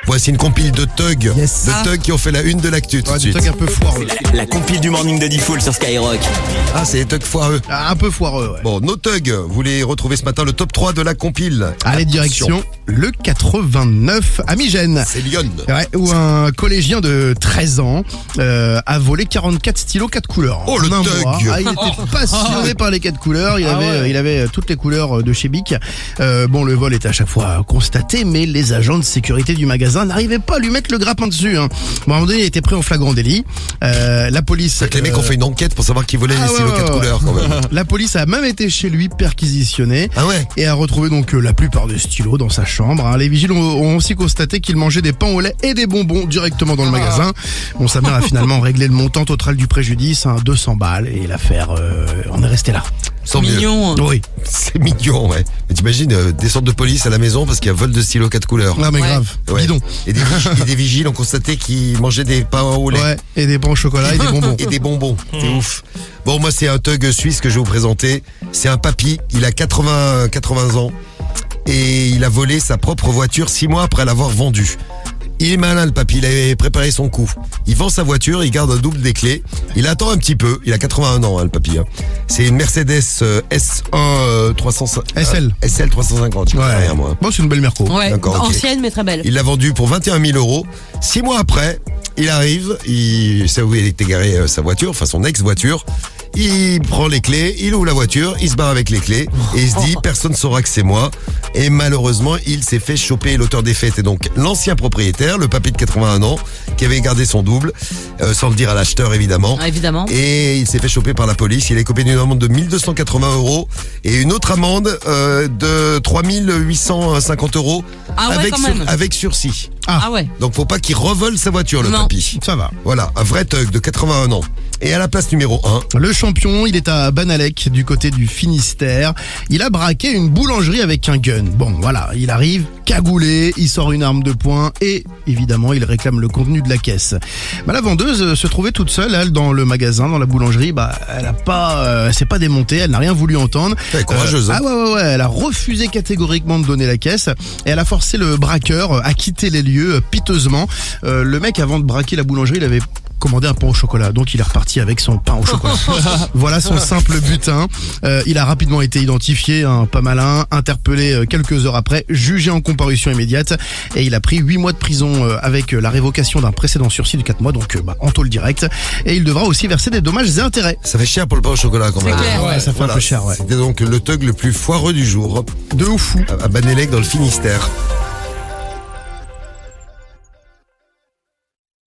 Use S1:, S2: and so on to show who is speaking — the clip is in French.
S1: Voici une compile de thugs.
S2: Yes.
S1: De thugs qui ont fait la une de l'actu tout de
S2: Des
S1: suite.
S2: trucs un peu foireux.
S3: La compile du morning de Diffoul sur Skyrock.
S1: Ah, c'est les thugs foireux.
S2: Un peu foireux, ouais.
S1: Bon, nos thugs, vous les retrouvez ce matin, le top 3 de la compile.
S2: Allez, direction le 89 à Migène.
S1: C'est Lyon.
S2: Ouais, où un collégien de 13 ans a volé 44 stylos 4 couleurs.
S1: Oh, le
S2: en un
S1: thug.
S2: mois. Ah, il était passionné par les 4 couleurs. Il avait toutes les couleurs de chez Bic. Bon, le vol était à chaque fois constaté, mais les agents de sécurité du magasin n'arrivaient pas à lui mettre le grappin dessus. Hein. Bon, à un moment donné, il était pris en flagrant délit. La police...
S1: C'est que les mecs ont fait une enquête pour savoir qui volait les stylos 4 couleurs quand même.
S2: La police a même été chez lui perquisitionner.
S1: Ah ouais.
S2: Et a retrouvé donc la plupart des stylos dans sa chambre. Hein. Les vigiles ont aussi constaté qu'il mangeait des pains au lait et des bonbons directement dans le magasin. Bon, sa mère a finalement réglé le montant total du préjudice, 200 balles, et l'affaire en est restée là.
S1: Sans
S4: Mignon.
S2: Oui.
S1: C'est mignon, ouais. Mais t'imagines, descendre de police à la maison parce qu'il y a vol de stylos 4 couleurs.
S2: Ah mais
S4: Ouais.
S2: grave.
S1: Ouais.
S2: Dis donc.
S1: Et des vigiles ont constaté qu'il mangeait des pains au lait.
S2: Ouais. Et des pains au chocolat et des bonbons.
S1: Et des bonbons, c'est ouf. Bon, moi c'est un thug suisse que je vais vous présenter. C'est un papy, il a 80 ans et il a volé sa propre voiture 6 mois après l'avoir vendue. Il est malin le papy, il avait préparé son coup. Il vend sa voiture, il garde un double des clés. Il attend un petit peu, il a 81 ans le papy. Hein. C'est une Mercedes S1 350. SL 350, je connais rien moi.
S2: Bon, c'est une belle merco.
S4: Ouais,
S1: D'accord, ok.
S4: ancienne mais très belle.
S1: Il l'a vendu pour 21 000 euros. 6 mois après, il arrive, il sait où il était garé sa voiture, enfin son ex-voiture. Il prend les clés, il ouvre la voiture, il se barre avec les clés et il se dit personne ne saura que c'est moi. Et malheureusement, il s'est fait choper. L'auteur des faits était donc l'ancien propriétaire, le papy de 81 ans, qui avait gardé son double, sans le dire à l'acheteur évidemment.
S4: Ah, évidemment.
S1: Et il s'est fait choper par la police. Il est copé d'une amende de 1280 euros et une autre amende de 3850 euros
S4: Ah ouais, quand même.
S1: avec sursis.
S4: Ah ouais.
S1: Donc faut pas qu'il revole sa voiture, le
S4: Non.
S1: papy.
S2: Ça va.
S1: Voilà, un vrai thug de 81 ans. Et à la place numéro 1,
S2: Le champion, il est à Banalec, du côté du Finistère. Il a braqué une boulangerie avec un gun. Bon, voilà, il arrive, cagoulé, il sort une arme de poing et, évidemment, il réclame le contenu de la caisse. Bah, la vendeuse se trouvait toute seule, elle, dans le magasin, dans la boulangerie. Bah, elle s'est pas démontée, elle n'a rien voulu entendre.
S1: elle est courageuse. Hein.
S2: Ah ouais, elle a refusé catégoriquement de donner la caisse et elle a forcé le braqueur à quitter les lieux piteusement. Le mec, avant de braquer la boulangerie, il avait commandé un pain au chocolat, donc il est reparti avec son pain au chocolat. Voilà son simple butin. Il a rapidement été identifié, pas malin, interpellé quelques heures après, jugé en comparution immédiate et il a pris 8 mois de prison avec la révocation d'un précédent sursis de 4 mois, donc en tôle directe, et il devra aussi verser des dommages et intérêts.
S1: Ça fait cher pour le pain au chocolat quand même.
S4: C'est clair.
S2: Ouais, ça fait un peu cher, ouais.
S1: C'était donc le thug le plus foireux du jour
S2: De ouf fou.
S1: à Banelec dans le Finistère.